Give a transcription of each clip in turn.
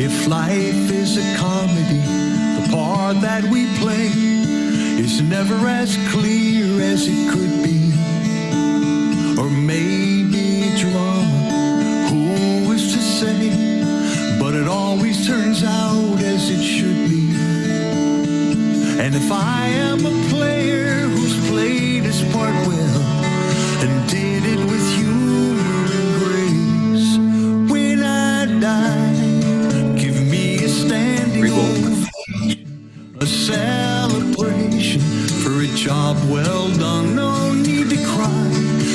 If life is a comedy, the part that we play is never as clear as it could be. Or maybe drama, who is to say? But it always turns out as it should be. And if I am a player who's played his part well and did it with humor and grace, when I die, a celebration for a job well done. No need to cry,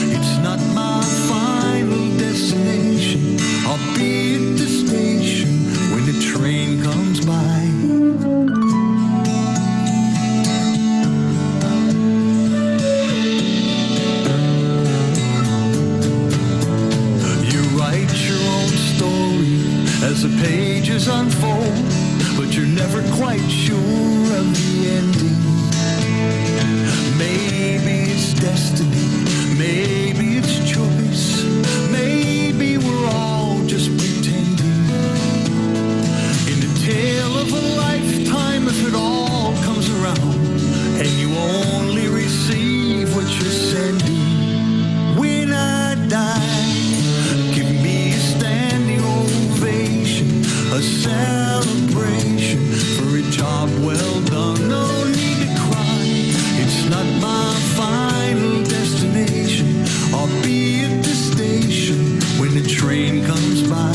it's not my final destination. I'll be at the station when the train comes by. You write your own story as the pages unfold, but you're never quite sure of the ending. Maybe it's destiny, maybe it's choice, maybe we're all just pretending. In the tale of a lifetime, if it all comes around and you only receive what you're sending, when I die, give me a standing ovation, a celebration for a job well done. No need to cry, it's not my final destination. I'll be at the station when the train comes by.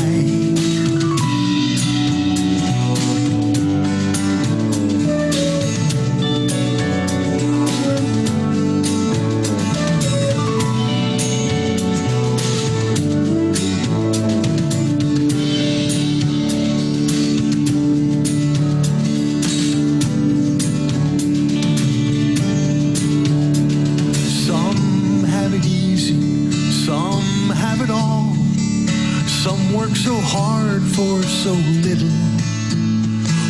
So hard for so little.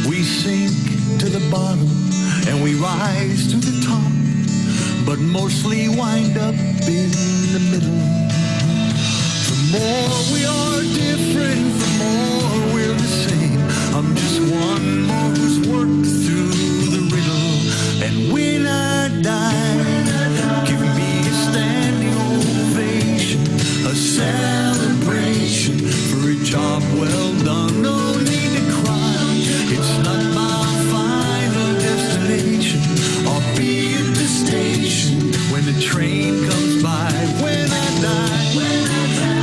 We sink to the bottom and we rise to the top, but mostly wind up in the middle. The more we are different, the more we're the same. I'm just one more who's worked through the riddle. And when I die, give me a standing ovation, a celebration for a job well done. No need to cry, it's not my final destination. I'll be at the station when the train comes by. When I die,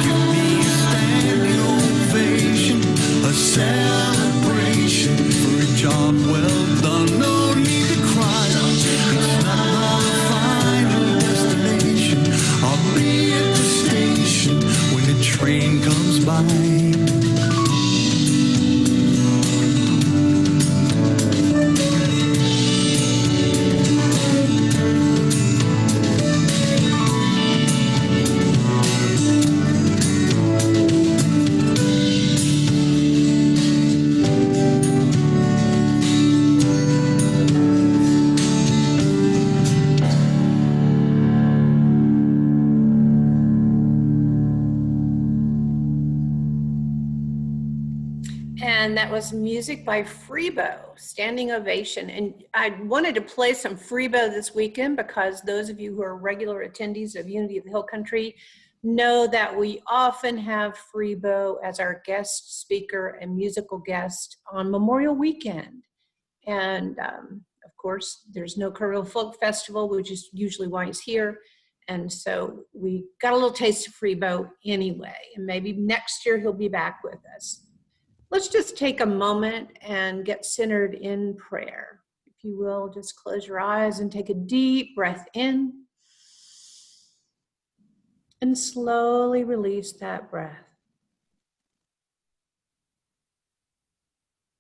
give me a standing ovation, a celebration for a job well done. No need to cry, it's not my final destination. I'll be at the station when the train comes by. And that was music by Freebo, Standing Ovation. And I wanted to play some Freebo this weekend because those of you who are regular attendees of Unity of the Hill Country know that we often have Freebo as our guest speaker and musical guest on Memorial Weekend. And of course, there's no Kerrville Folk Festival, which is usually why he's here. And so we got a little taste of Freebo anyway. And maybe next year he'll be back with us. Let's just take a moment and get centered in prayer. If you will, just close your eyes and take a deep breath in. And slowly release that breath.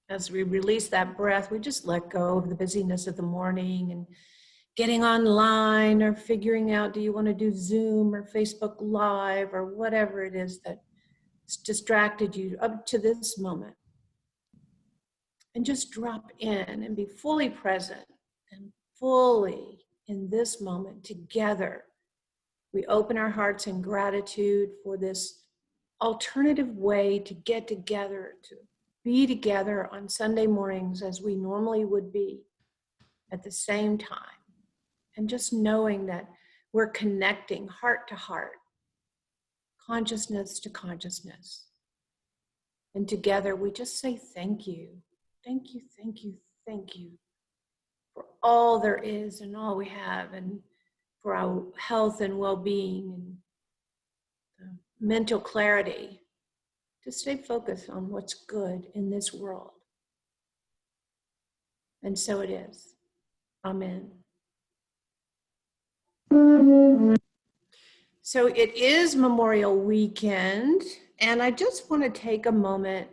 As we release that breath, we just let go of the busyness of the morning and getting online or figuring out, do you want to do Zoom or Facebook Live or whatever it is that's distracted you up to this moment. And just drop in and be fully present and fully in this moment together. We open our hearts in gratitude for this alternative way to get together, to be together on Sunday mornings as we normally would be at the same time. And just knowing that we're connecting heart to heart, consciousness to consciousness. And together we just say thank you. Thank you, thank you, thank you for all there is and all we have, and for our health and well-being and mental clarity, to stay focused on what's good in this world. And so it is. Amen. So it is Memorial Weekend, and I just want to take a moment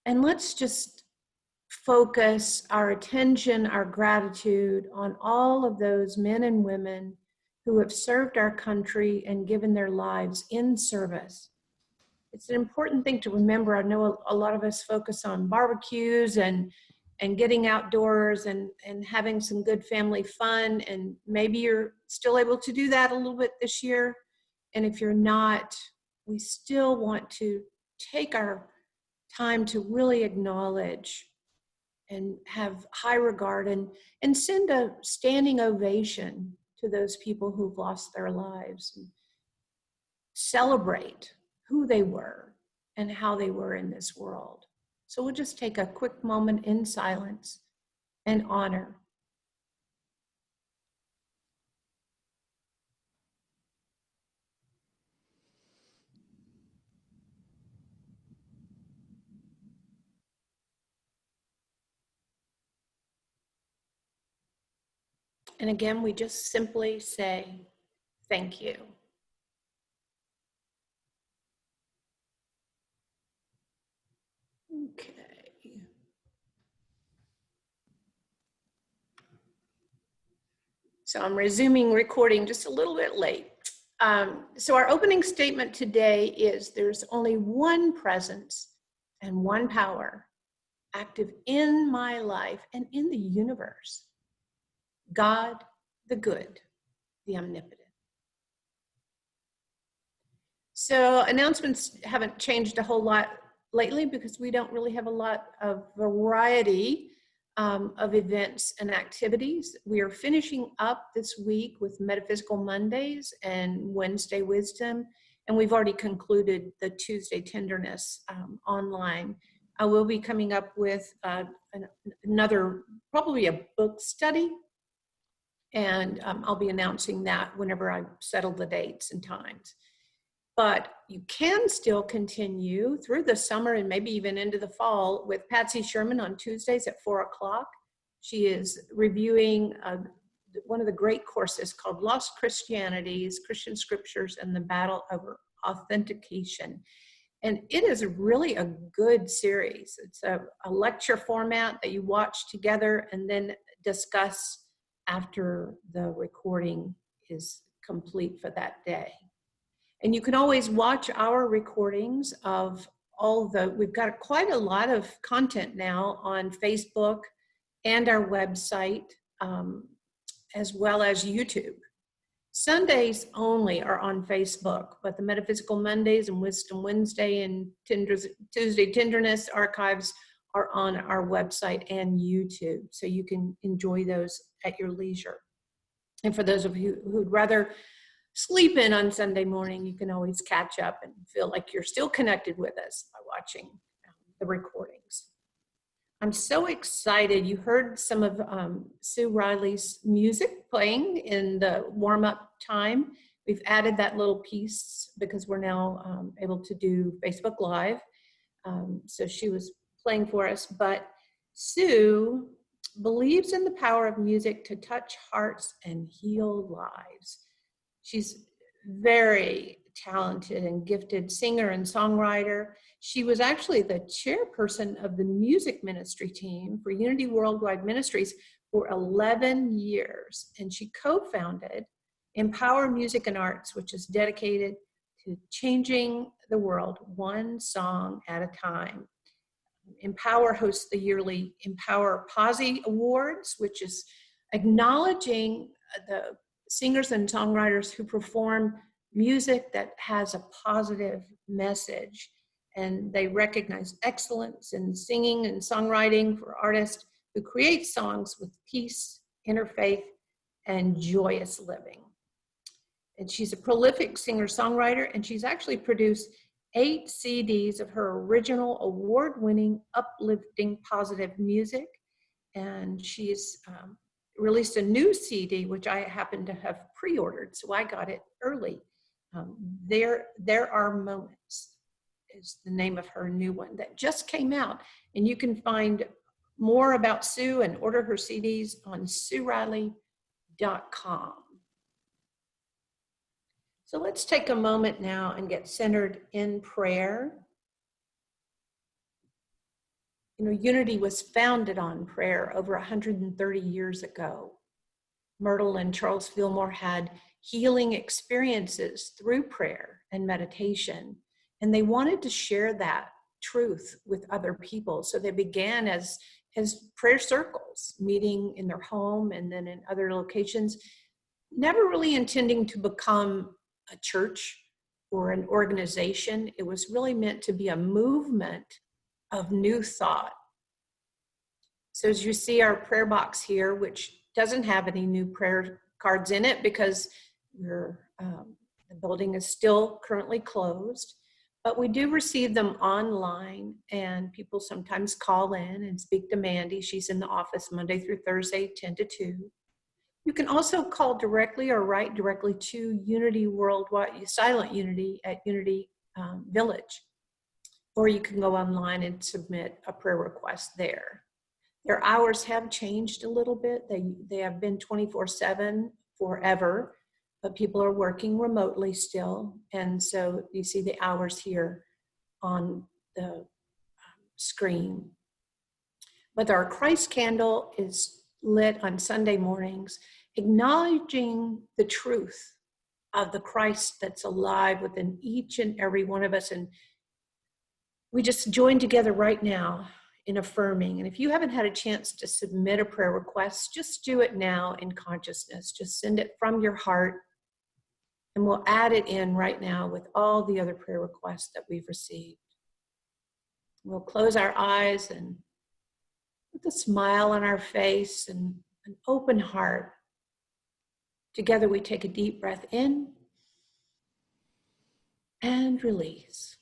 and let's just focus our attention, our gratitude on all of those men and women who have served our country and given their lives in service. It's an important thing to remember. I know a lot of us focus on barbecues and getting outdoors and having some good family fun, and maybe you're still able to do that a little bit this year. And if you're not, we still want to take our time to really acknowledge and have high regard and send a standing ovation to those people who've lost their lives, and celebrate who they were and how they were in this world. So we'll just take a quick moment in silence and honor. And again, we just simply say, thank you. Okay. So I'm resuming recording just a little bit late. So our opening statement today is there's only one presence and one power active in my life and in the universe. God, the good, the omnipotent. So announcements haven't changed a whole lot lately because we don't really have a lot of variety of events and activities. We are finishing up this week with Metaphysical Mondays and Wednesday Wisdom, and we've already concluded the Tuesday Tenderness online. I will be coming up with another, probably a book study, and I'll be announcing that whenever I settle the dates and times. But you can still continue through the summer and maybe even into the fall with Patsy Sherman on Tuesdays at 4 o'clock. She is reviewing one of the great courses called Lost Christianities, Christian Scriptures, and the Battle over Authentication. And it is really a good series. It's a lecture format that you watch together and then discuss after the recording is complete for that day. And you can always watch our recordings of we've got quite a lot of content now on Facebook and our website, as well as YouTube. Sundays only are on Facebook, but the Metaphysical Mondays and Wisdom Wednesday and Tuesday Tenderness archives are on our website and YouTube. So you can enjoy those at your leisure. And for those of you who'd rather sleep in on Sunday morning, you can always catch up and feel like you're still connected with us by watching the recordings. I'm so excited. You heard some of Sue Riley's music playing in the warm-up time. We've added that little piece because we're now able to do Facebook Live. So she was playing for us, but Sue believes in the power of music to touch hearts and heal lives. She's very talented and gifted singer and songwriter. She was actually the chairperson of the music ministry team for Unity Worldwide Ministries for 11 years, and she co-founded Empower Music and Arts, which is dedicated to changing the world one song at a time. Empower hosts the yearly Empower Posse Awards, which is acknowledging the singers and songwriters who perform music that has a positive message. And they recognize excellence in singing and songwriting for artists who create songs with peace, interfaith, and joyous living. And she's a prolific singer-songwriter, and she's actually produced 8 CDs of her original award-winning, uplifting, positive music. And she's released a new CD, which I happen to have pre-ordered, so I got it early. There Are Moments is the name of her new one that just came out. And you can find more about Sue and order her CDs on SueRiley.com. So let's take a moment now and get centered in prayer. You know, Unity was founded on prayer over 130 years ago. Myrtle and Charles Fillmore had healing experiences through prayer and meditation, and they wanted to share that truth with other people. So they began as prayer circles, meeting in their home and then in other locations, never really intending to become a church or an organization. It was really meant to be a movement of new thought. So as you see our prayer box here, which doesn't have any new prayer cards in it because the building is still currently closed, but we do receive them online, and people sometimes call in and speak to Mandy. She's in the office Monday through Thursday, 10 to 2. You can also call directly or write directly to Unity Worldwide, Silent Unity at Unity Village. Or you can go online and submit a prayer request there. Their hours have changed a little bit. They have been 24/7 forever, but people are working remotely still. And so you see the hours here on the screen. But our Christ candle is lit on Sunday mornings, acknowledging the truth of the Christ that's alive within each and every one of us. And we just join together right now in affirming. And if you haven't had a chance to submit a prayer request, just do it now in consciousness. Just send it from your heart, and we'll add it in right now with all the other prayer requests that we've received. We'll close our eyes and with a smile on our face and an open heart. Together we take a deep breath in and release.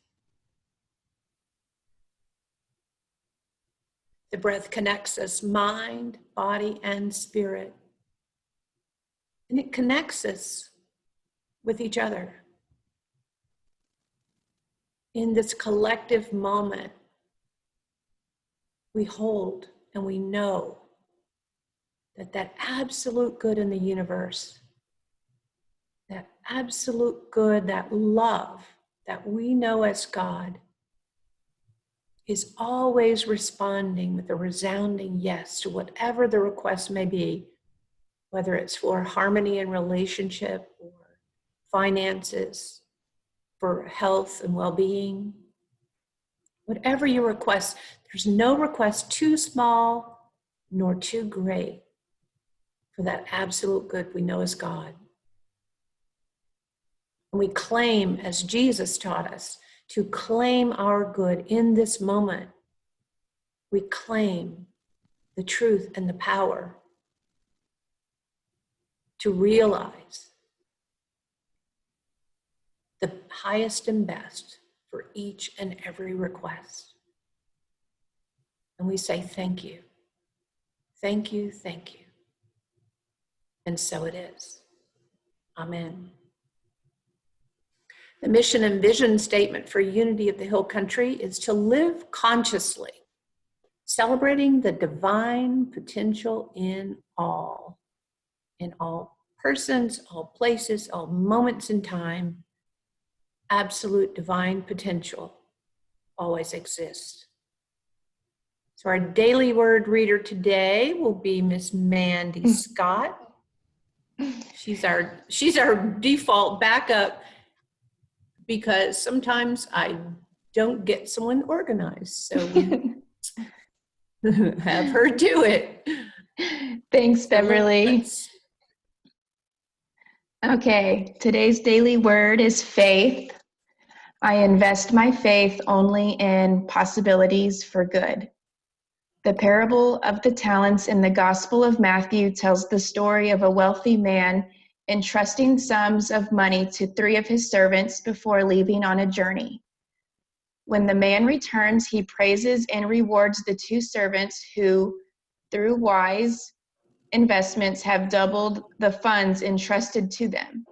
The breath connects us, mind, body, and spirit. And it connects us with each other. In this collective moment, we hold and we know that absolute good in the universe, that absolute good, that love that we know as God, is always responding with a resounding yes to whatever the request may be, whether it's for harmony in relationship or finances, for health and well-being. Whatever your request, there's no request too small nor too great for that absolute good we know as God. And we claim, as Jesus taught us, to claim our good in this moment. We claim the truth and the power to realize the highest and best for each and every request. And we say, thank you, thank you, thank you. And so it is. Amen. The mission and vision statement for Unity of the Hill Country is to live consciously, celebrating the divine potential in all persons, all places, all moments in time. Absolute divine potential always exists. So our daily word reader today will be Miss Mandy Scott. She's our default backup because sometimes I don't get someone organized. So we have her do it. Thanks, Beverly. Okay, today's daily word is faith. I invest my faith only in possibilities for good. The parable of the talents in the Gospel of Matthew tells the story of a wealthy man entrusting sums of money to 3 of his servants before leaving on a journey. When the man returns, he praises and rewards the 2 servants who, through wise investments, have doubled the funds entrusted to them.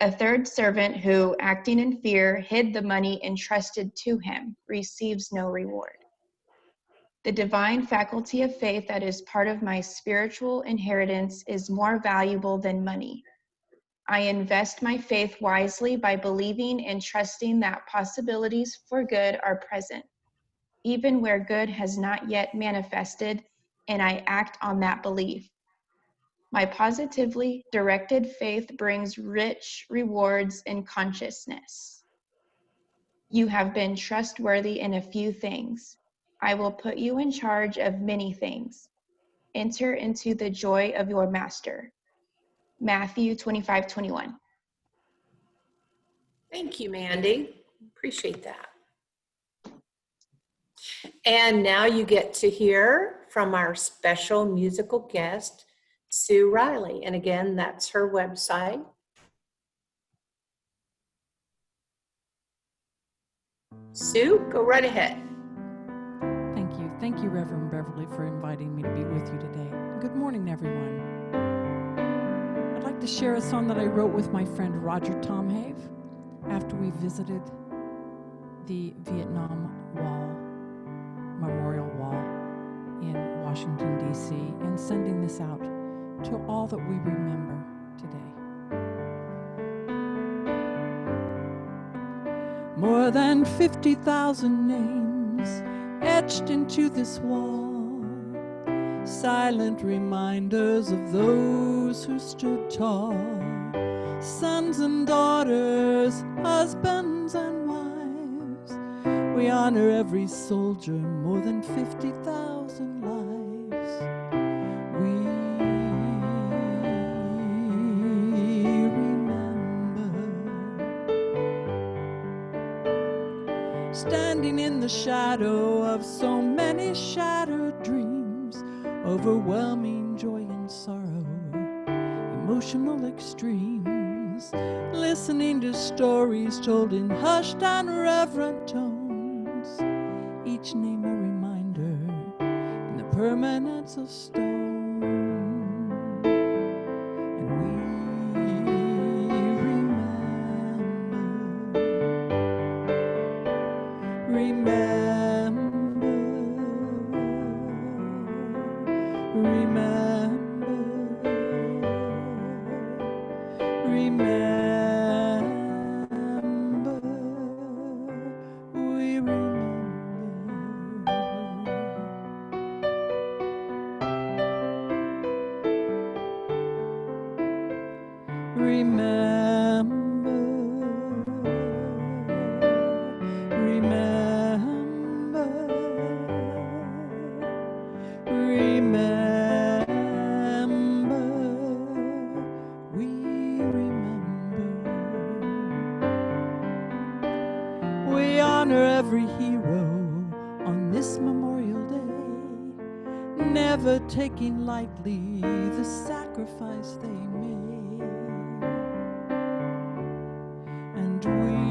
A 3rd servant who, acting in fear, hid the money entrusted to him, receives no reward. The divine faculty of faith that is part of my spiritual inheritance is more valuable than money. I invest my faith wisely by believing and trusting that possibilities for good are present, even where good has not yet manifested, and I act on that belief. My positively directed faith brings rich rewards in consciousness. You have been trustworthy in a few things. I will put you in charge of many things. Enter into the joy of your master. Matthew 25:21. Thank you, Mandy. Appreciate that. And now you get to hear from our special musical guest, Sue Riley. And again, that's her website. Sue, go right ahead. Thank you. Thank you, Reverend Beverly, for inviting me to be with you today. Good morning, everyone. I'd like to share a song that I wrote with my friend Roger Tomhave after we visited the Vietnam Memorial Wall in Washington, D.C., and sending this out to all that we remember today. More than 50,000 names etched into this wall, silent reminders of those who stood tall, sons and daughters, husbands and wives. We honor every soldier, more than 50,000 lives. We remember, standing in the shadow of so many shattered dreams, overwhelming joy and sorrow, emotional extremes, listening to stories told in hushed and reverent tones, each name a reminder in the permanence of stone. And we we honor every hero on this Memorial Day, never taking lightly the sacrifice they made. And we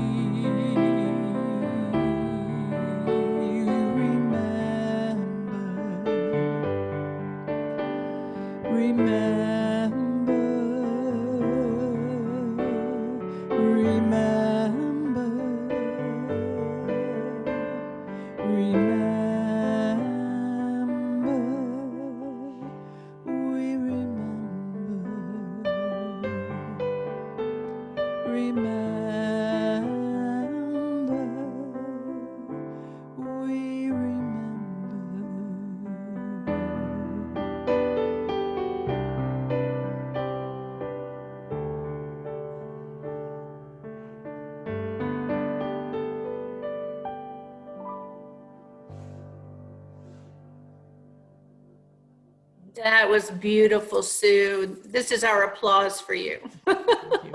That was beautiful, Sue. This is our applause for you. Thank you.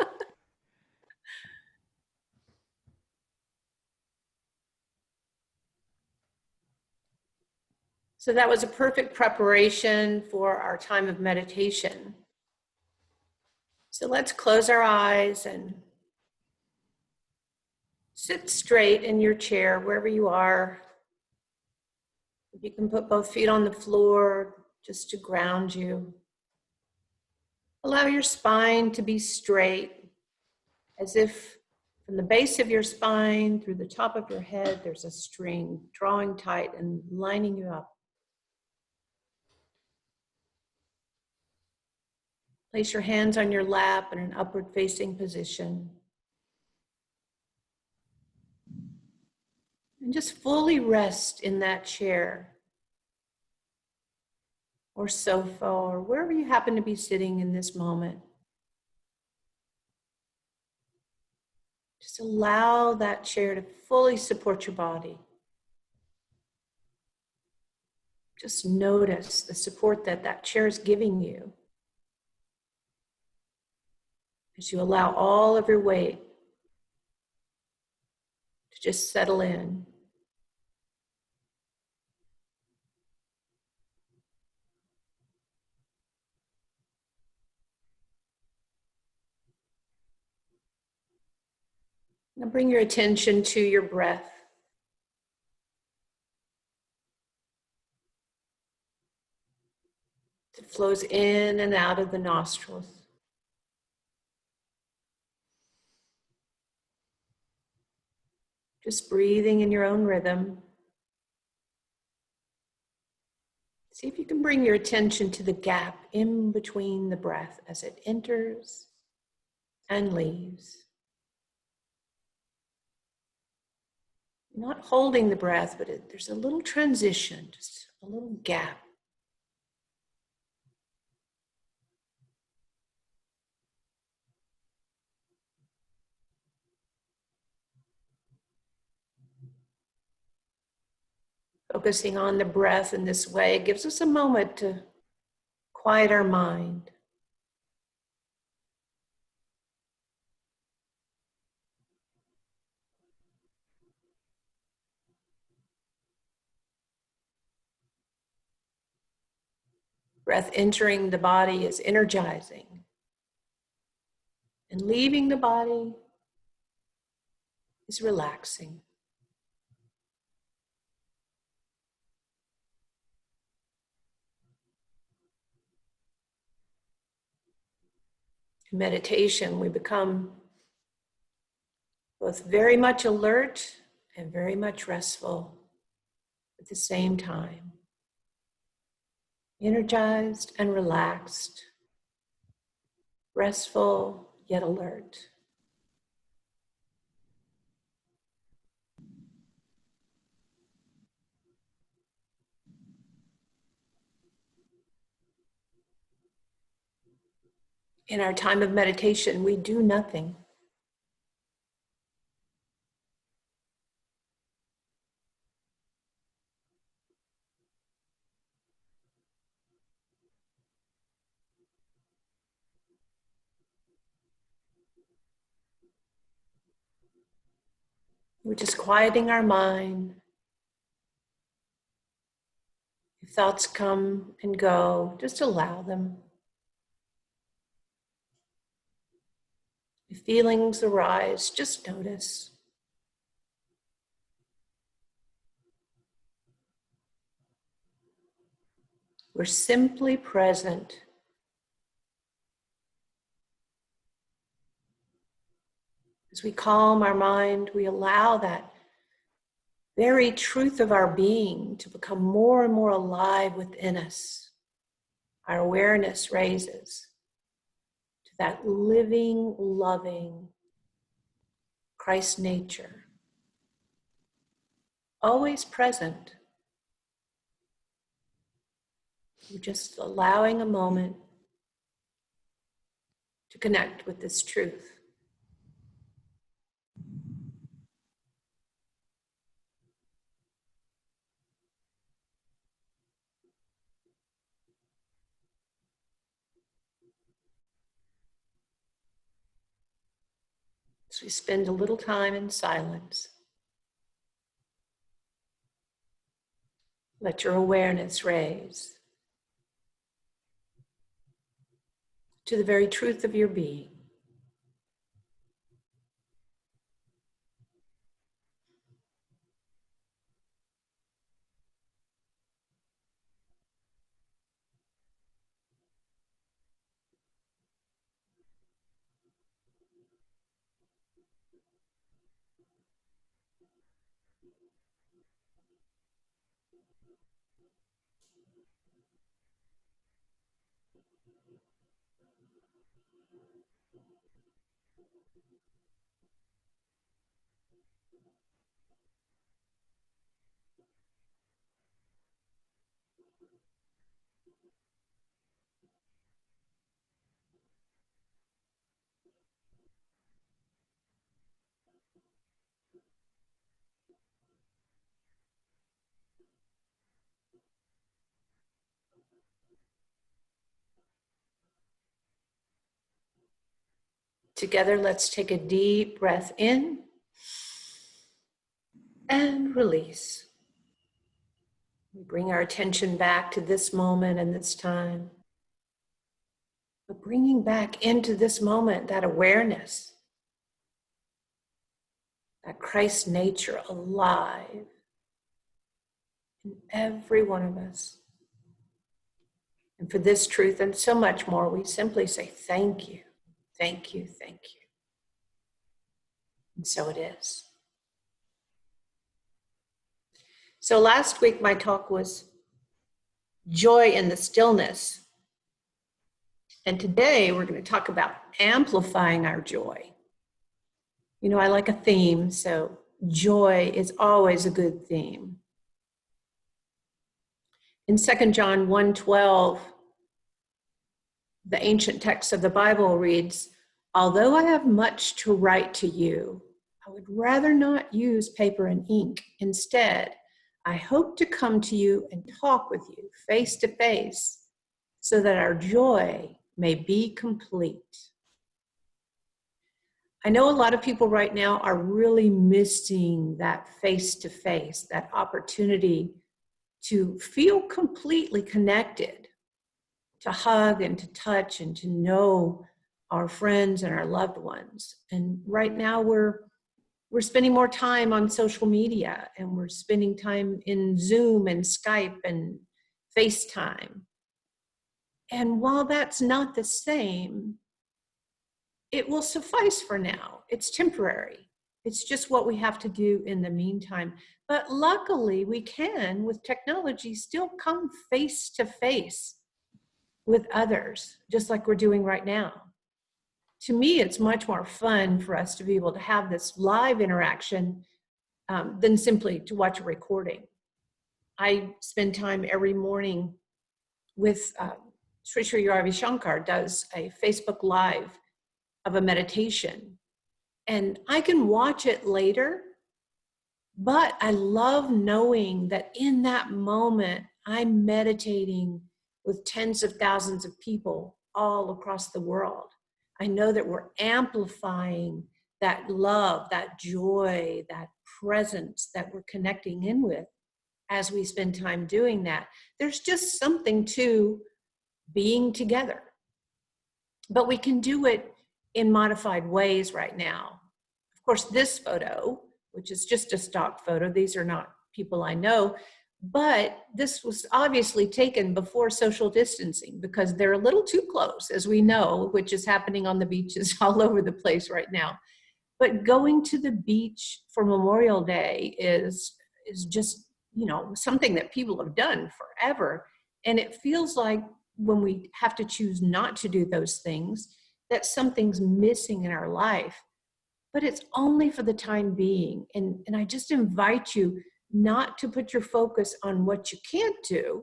So that was a perfect preparation for our time of meditation. So let's close our eyes and sit straight in your chair, wherever you are. If you can put both feet on the floor just to ground you. Allow your spine to be straight, as if from the base of your spine through the top of your head, there's a string drawing tight and lining you up. Place your hands on your lap in an upward facing position. And just fully rest in that chair or sofa or wherever you happen to be sitting in this moment. Just allow that chair to fully support your body. Just notice the support that that chair is giving you as you allow all of your weight to just settle in. Now bring your attention to your breath. It flows in and out of the nostrils. Just breathing in your own rhythm. See if you can bring your attention to the gap in between the breath as it enters and leaves. You're not holding the breath, but there's a little transition, just a little gap. Focusing on the breath in this way gives us a moment to quiet our mind. Breath entering the body is energizing, and leaving the body is relaxing. In meditation, we become both very much alert and very much restful at the same time. Energized and relaxed, restful yet alert. In our time of meditation, we do nothing. We're just quieting our mind. If thoughts come and go, just allow them. If feelings arise, just notice. We're simply present. As we calm our mind, we allow that very truth of our being to become more and more alive within us. Our awareness raises to that living, loving Christ nature, always present. We're just allowing a moment to connect with this truth. As we spend a little time in silence, let your awareness raise to the very truth of your being. Together, let's take a deep breath in and release. We bring our attention back to this moment and this time. But bringing back into this moment that awareness, that Christ nature alive in every one of us. And for this truth and so much more, we simply say thank you, thank you, thank you. And so it is. So last week, my talk was joy in the stillness. And today, we're going to talk about amplifying our joy. You know, I like a theme, so joy is always a good theme. In 2 John 1:12, the ancient text of the Bible reads, "Although I have much to write to you, I would rather not use paper and ink. Instead, I hope to come to you and talk with you face to face so that our joy may be complete." I know a lot of people right now are really missing that face to face, that opportunity to feel completely connected, to hug and to touch and to know our friends and our loved ones. And right now we're spending more time on social media, and we're spending time in Zoom and Skype and FaceTime. And while that's not the same, it will suffice for now. It's temporary. It's just what we have to do in the meantime. But luckily, we can, with technology, still come face to face with others, just like we're doing right now. To me, it's much more fun for us to be able to have this live interaction than simply to watch a recording. I spend time every morning with Sri Sri Ravi Shankar does a Facebook Live of a meditation. And I can watch it later, but I love knowing that in that moment, I'm meditating with tens of thousands of people all across the world. I know that we're amplifying that love, that joy, that presence that we're connecting in with as we spend time doing that. There's just something to being together. But we can do it in modified ways right now. Of course, this photo, which is just a stock photo, these are not people I know, but this was obviously taken before social distancing because they're a little too close, as we know, which is happening on the beaches all over the place right now. But going to the beach for Memorial Day is just, you know, something that people have done forever. And it feels like when we have to choose not to do those things, that something's missing in our life. But it's only for the time being. And I just invite you not to put your focus on what you can't do,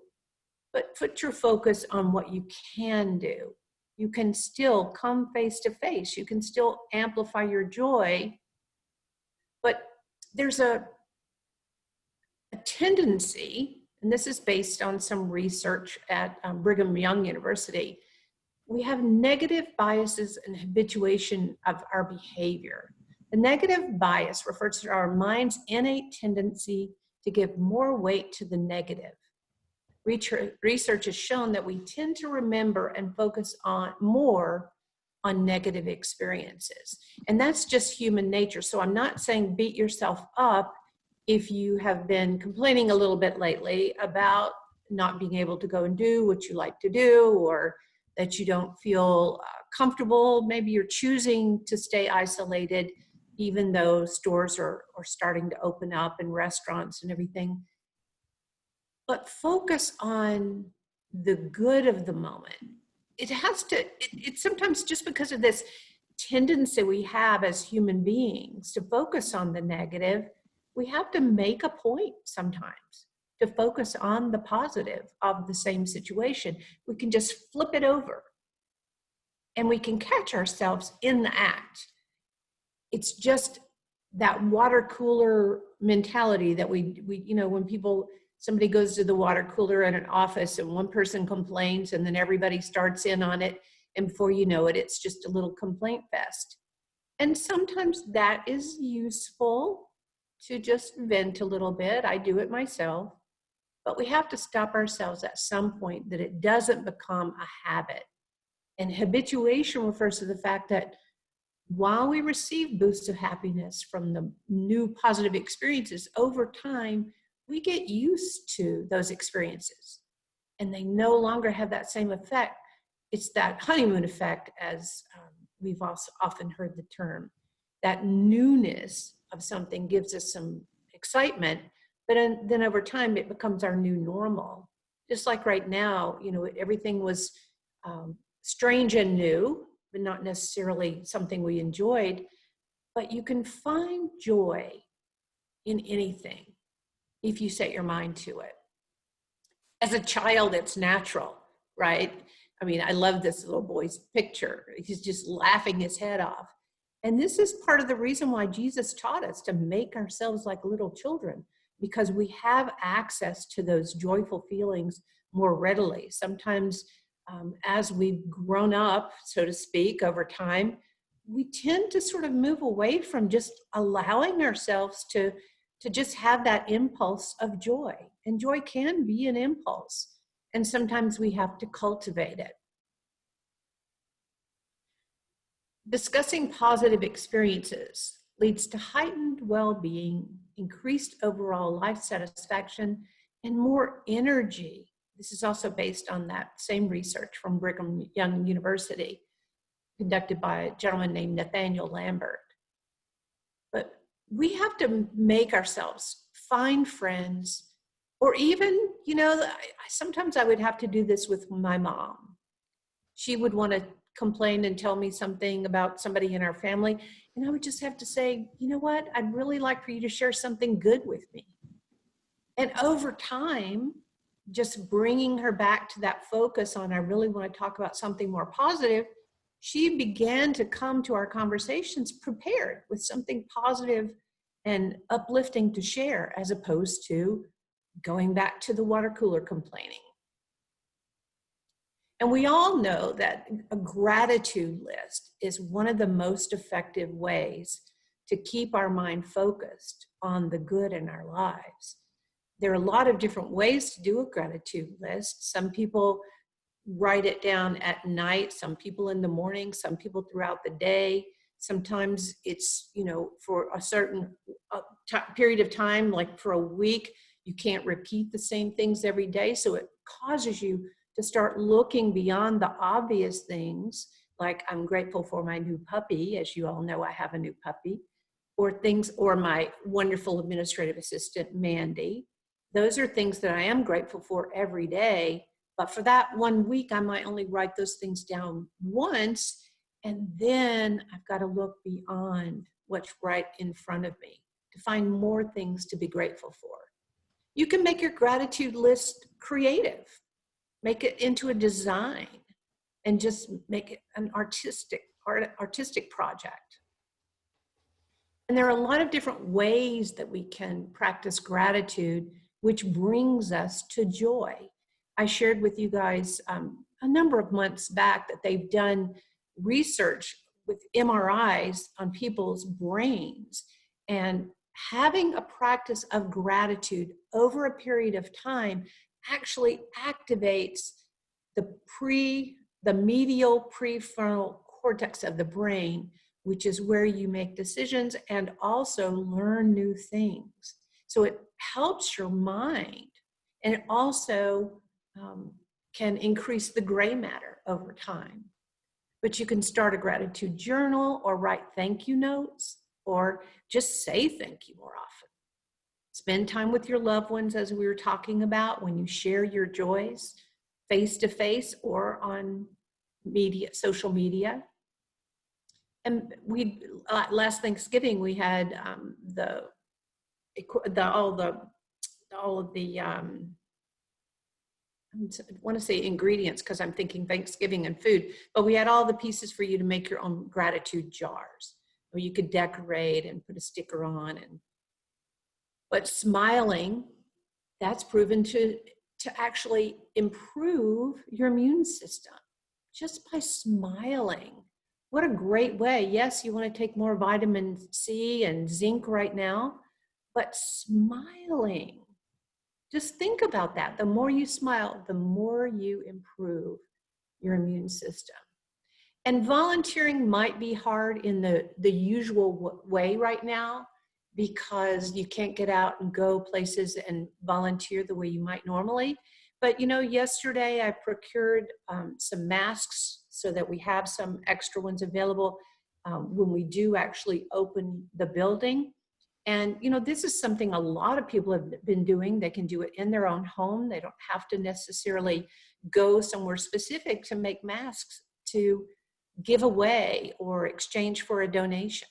but put your focus on what you can do. You can still come face to face. You can still amplify your joy. But there's a tendency, and this is based on some research at Brigham Young University, we have negative biases and habituation of our behavior. The negative bias refers to our mind's innate tendency to give more weight to the negative. Research has shown that we tend to remember and focus on more on negative experiences. And that's just human nature. So I'm not saying beat yourself up if you have been complaining a little bit lately about not being able to go and do what you like to do, or that you don't feel comfortable. Maybe you're choosing to stay isolated, even though stores are starting to open up and restaurants and everything. But focus on the good of the moment. It's sometimes just because of this tendency we have as human beings to focus on the negative, we have to make a point sometimes to focus on the positive of the same situation. We can just flip it over and we can catch ourselves in the act. It's just that water cooler mentality that we when somebody goes to the water cooler at an office and one person complains and then everybody starts in on it, and before you know it, it's just a little complaint fest. And sometimes that is useful to just vent a little bit. I do it myself. But we have to stop ourselves at some point that it doesn't become a habit. And habituation refers to the fact that while we receive boosts of happiness from the new positive experiences, over time, we get used to those experiences and they no longer have that same effect. It's that honeymoon effect, as we've also often heard the term. That newness of something gives us some excitement, but then over time it becomes our new normal. Just like right now, everything was strange and new, but not necessarily something we enjoyed. But you can find joy in anything if you set your mind to it. As a child, it's natural, right? I mean, I love this little boy's picture. He's just laughing his head off. And this is part of the reason why Jesus taught us to make ourselves like little children, because we have access to those joyful feelings more readily. Sometimes as we've grown up, so to speak, over time, we tend to sort of move away from just allowing ourselves to just have that impulse of joy. And joy can be an impulse, and sometimes we have to cultivate it. Discussing positive experiences leads to heightened well-being, increased overall life satisfaction, and more energy. This is also based on that same research from Brigham Young University, conducted by a gentleman named Nathaniel Lambert. But we have to make ourselves find friends, or even, sometimes I would have to do this with my mom. She would want to complain and tell me something about somebody in our family, and I would just have to say, you know what, I'd really like for you to share something good with me. And over time, just bringing her back to that focus on, I really want to talk about something more positive, she began to come to our conversations prepared with something positive and uplifting to share, as opposed to going back to the water cooler complaining. And we all know that a gratitude list is one of the most effective ways to keep our mind focused on the good in our lives. There are a lot of different ways to do a gratitude list. Some people write it down at night, some people in the morning, some people throughout the day. Sometimes it's, for a certain period of time, like for a week, you can't repeat the same things every day. So it causes you to start looking beyond the obvious things, like I'm grateful for my new puppy. As you all know, I have a new puppy, or my wonderful administrative assistant, Mandy. Those are things that I am grateful for every day. But for that 1 week, I might only write those things down once. And then I've got to look beyond what's right in front of me to find more things to be grateful for. You can make your gratitude list creative. Make it into a design and just make it an artistic project. And there are a lot of different ways that we can practice gratitude, which brings us to joy. I shared with you guys a number of months back that they've done research with MRIs on people's brains, and having a practice of gratitude over a period of time actually activates the medial prefrontal cortex of the brain, which is where you make decisions and also learn new things. So it helps your mind, and it also can increase the gray matter over time. But you can start a gratitude journal or write thank you notes or just say thank you more often. Spend time with your loved ones, as we were talking about, when you share your joys face to face or on social media. And last Thanksgiving we had I want to say ingredients because I'm thinking Thanksgiving and food, but we had all the pieces for you to make your own gratitude jars where you could decorate and put a sticker on. But smiling, that's proven to actually improve your immune system just by smiling. What a great way. Yes, you want to take more vitamin C and zinc right now, but smiling. Just think about that. The more you smile, the more you improve your immune system. And volunteering might be hard in the usual way right now because you can't get out and go places and volunteer the way you might normally. But yesterday I procured some masks so that we have some extra ones available when we do actually open the building. And, this is something a lot of people have been doing. They can do it in their own home. They don't have to necessarily go somewhere specific to make masks to give away or exchange for a donation.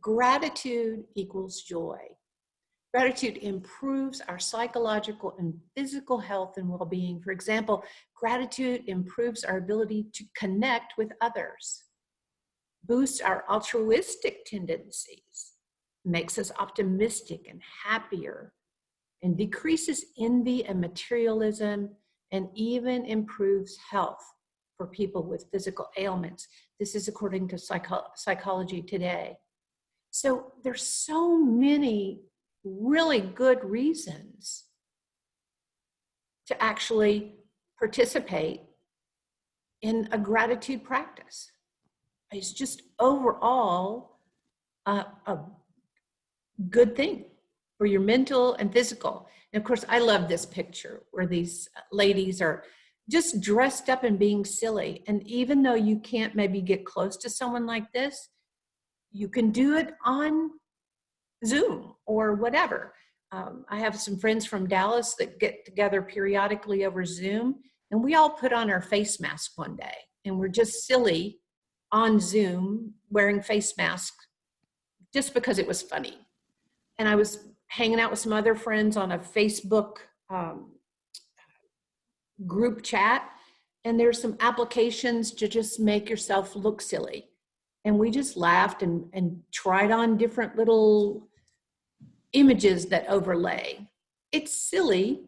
Gratitude equals joy. Gratitude improves our psychological and physical health and well-being. For example, gratitude improves our ability to connect with others, boosts our altruistic tendencies, makes us optimistic and happier, and decreases envy and materialism, and even improves health for people with physical ailments. This is according to Psychology Today. So there's so many really good reasons to actually participate in a gratitude practice. It's just overall a good thing for your mental and physical. And of course, I love this picture where these ladies are just dressed up and being silly. And even though you can't maybe get close to someone like this, you can do it on Zoom or whatever. I have some friends from Dallas that get together periodically over Zoom, and we all put on our face mask one day, and we're just silly on Zoom wearing face masks just because it was funny. And I was hanging out with some other friends on a Facebook group chat, and there's some applications to just make yourself look silly. And we just laughed and tried on different little images that overlay. It's silly,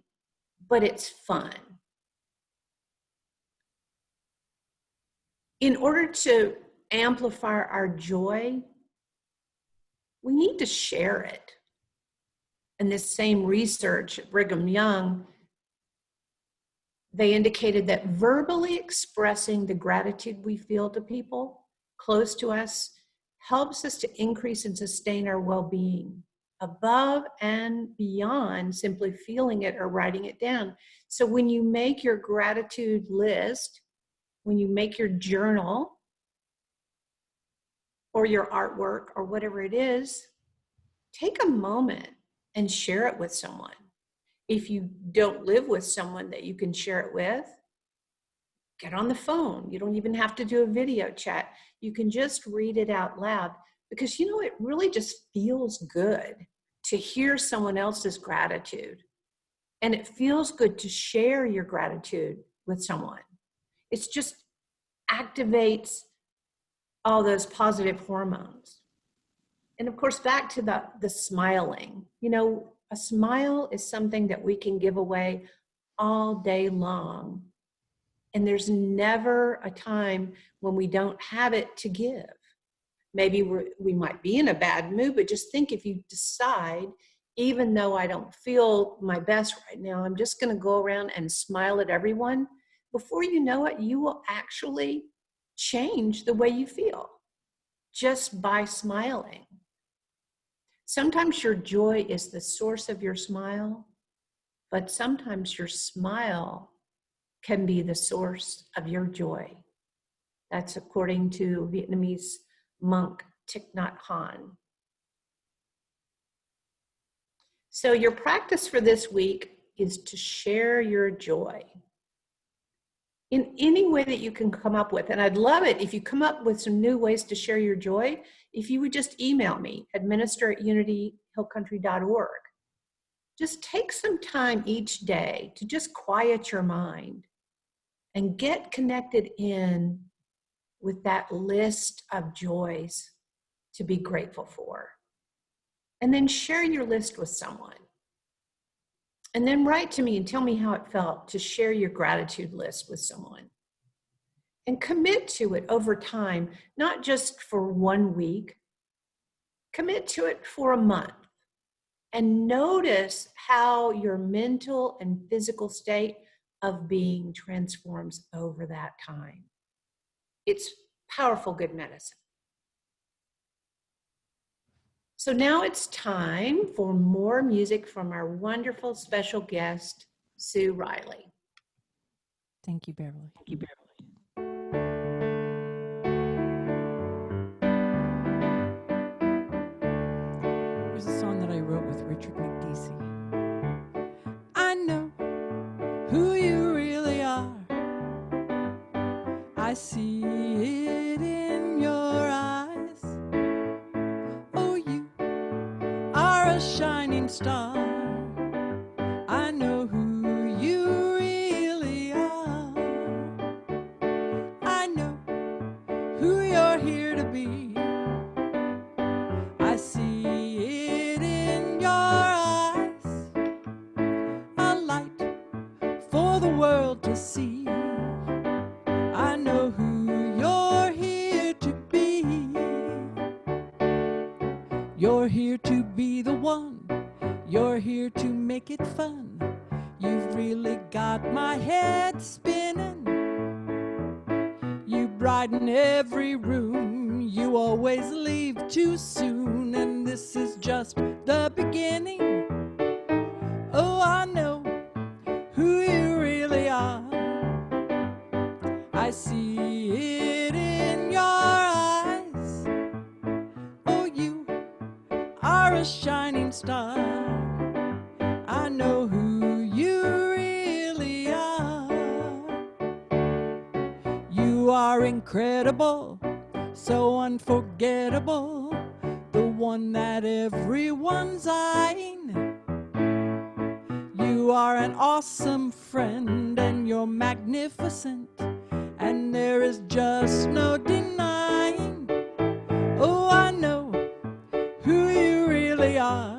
but it's fun. In order to amplify our joy, we need to share it. And this same research at Brigham Young, they indicated that verbally expressing the gratitude we feel to people close to us helps us to increase and sustain our well-being above and beyond simply feeling it or writing it down. So when you make your gratitude list, when you make your journal or your artwork or whatever it is, take a moment and share it with someone. If you don't live with someone that you can share it with, get on the phone. You don't even have to do a video chat. You can just read it out loud because, it really just feels good to hear someone else's gratitude. And it feels good to share your gratitude with someone. It's just activates all those positive hormones. And of course, back to the smiling. A smile is something that we can give away all day long And there's never a time when we don't have it to give. Maybe we might be in a bad mood, but just think, if you decide, even though I don't feel my best right now, I'm just going to go around and smile at everyone. Before you know it, you will actually change the way you feel just by smiling. Sometimes your joy is the source of your smile, but sometimes your smile can be the source of your joy. That's according to Vietnamese monk Thich Nhat Hanh. So your practice for this week is to share your joy in any way that you can come up with. And I'd love it if you come up with some new ways to share your joy, if you would just email me, administer@unityhillcountry.org. Just take some time each day to just quiet your mind and get connected in with that list of joys to be grateful for. And then share your list with someone. And then write to me and tell me how it felt to share your gratitude list with someone. And commit to it over time, not just for 1 week. Commit to it for a month. And notice how your mental and physical state of being transforms over that time. It's powerful, good medicine. So now it's time for more music from our wonderful special guest, Sue Riley. Thank you, Beverly. Thank you, Beverly. Here's a song that I wrote with Richard McDeesey. I know who you really are. I see it in your eyes. Oh, you are a shining star. I know who you really are. I know who you're here to be. I see it in your eyes, a light for the world to see. I know who you're here to be. You're here to be the one. You're here to make it fun. You've really got my head spinning. You brighten every room. You always leave too soon, and this is just the beginning. Oh, I know who you really are. I see it in your eyes. Oh, you are a shining star. I know who you really are. You are incredible, so unforgettable, the one that everyone's eyeing. You are an awesome friend, and you're magnificent, and there is just no denying. Oh, I know who you really are.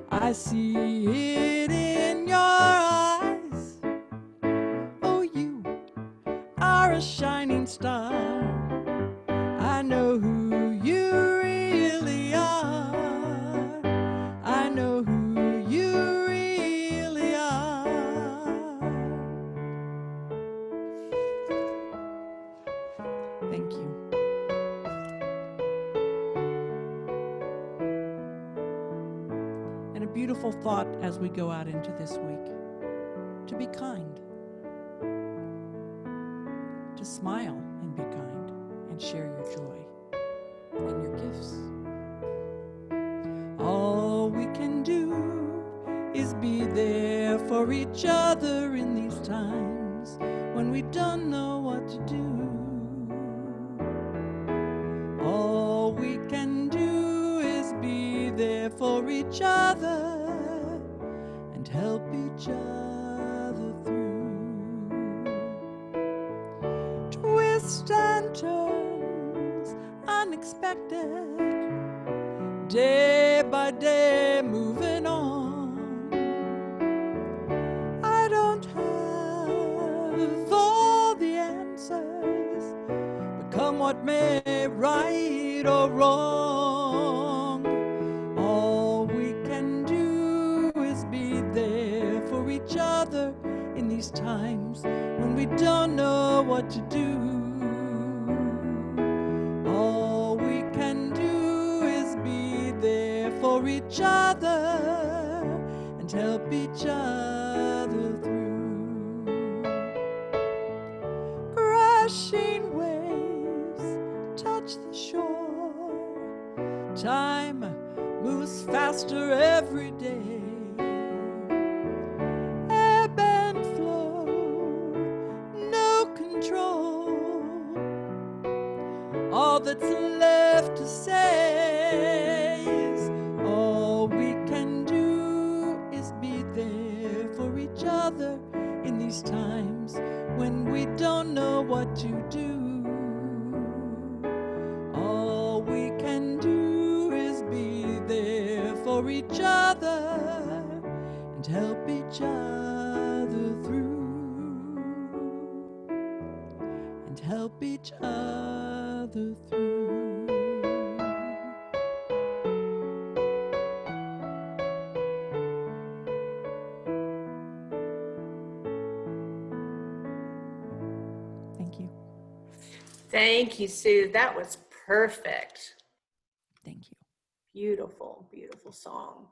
I see it in your eyes. Oh, you are a shining star. I know who you really are. I know who you really are. Thank you. And a beautiful thought as we go out into this week: to be kind, to smile and be kind, and share your joy and your gifts. All we can do is be there for each other in these times when we don't know what to do. All we can do is be there for each other and help each other through twists and turns, unexpected, day by day moving on. I don't have what may right or wrong. All we can do is be there for each other in these times when we don't know what to do. All we can do is be there for each other and help each other through. Crashing waves touch the shore. Time moves faster every day. Ebb and flow, no control. All that's left to say is all we can do is be there for each other in these times when we don't know what to do. All we can do is be there for each other and help each other through. And help each other through. Thank you. Thank you, Sue. That was perfect. Thank you. Beautiful, beautiful song.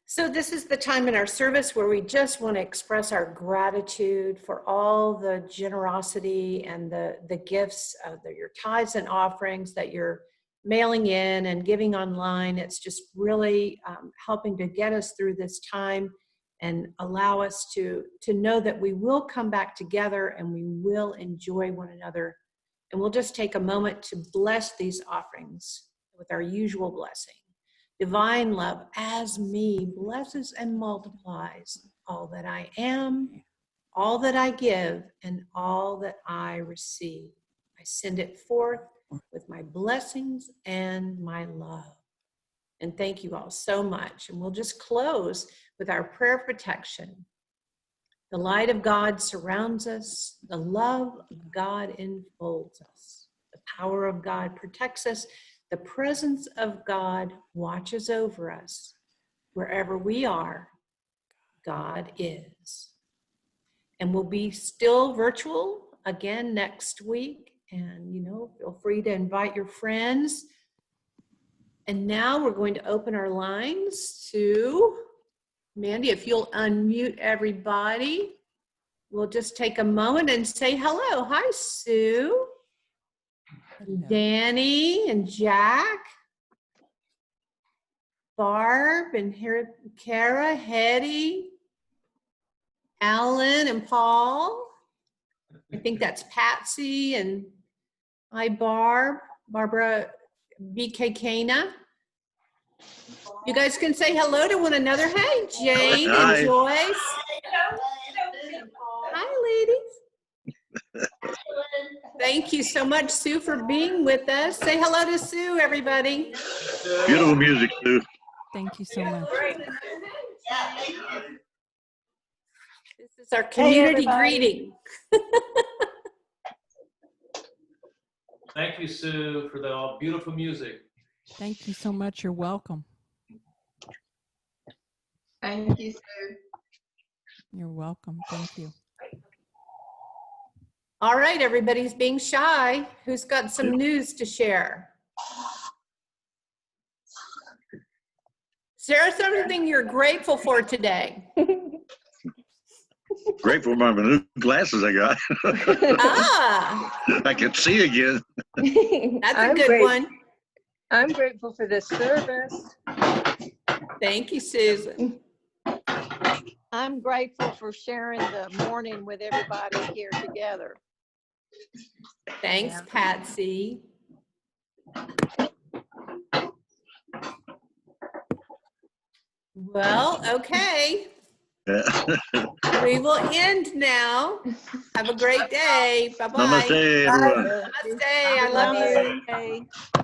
So this is the time in our service where we just want to express our gratitude for all the generosity and the gifts of your tithes and offerings that you're mailing in and giving online. It's just really helping to get us through this time and allow us to know that we will come back together and we will enjoy one another. And we'll just take a moment to bless these offerings with our usual blessing. Divine love as me blesses and multiplies all that I am, all that I give, and all that I receive. I send it forth with my blessings and my love. And thank you all so much. And we'll just close with our prayer of protection. The light of God surrounds us. The love of God enfolds us. The power of God protects us. The presence of God watches over us. Wherever we are, God is. And we'll be still virtual again next week. And, feel free to invite your friends. And now we're going to open our lines to Mandy. If you'll unmute everybody, we'll just take a moment and say hello. Hi, Sue. Hello. Danny and Jack, Barb and here, Kara, Hetty, Alan and Paul. I think that's Patsy and hi, Barbara BK Kana. You guys can say hello to one another. Hey, Jane Hi. and Joyce. Hi, ladies. Thank you so much, Sue, for being with us. Say hello to Sue, everybody. Beautiful music, Sue. Thank you so much. This is our community everybody. greeting. Thank you, Sue, for the beautiful music. Thank you so much. You're welcome. Thank you, Sue. You're welcome. Thank you. All right, everybody's being shy. Who's got some news to share? Is there something you're grateful for today? Grateful for my new glasses I got. Ah, I can see again. that's a good one. I'm grateful for this service. Thank you, Susan. I'm grateful for sharing the morning with everybody here together. Thanks, Patsy. Well, okay. We will end now. Have a great day. Bye-bye. Namaste, everyone. Namaste. I love you. Namaste.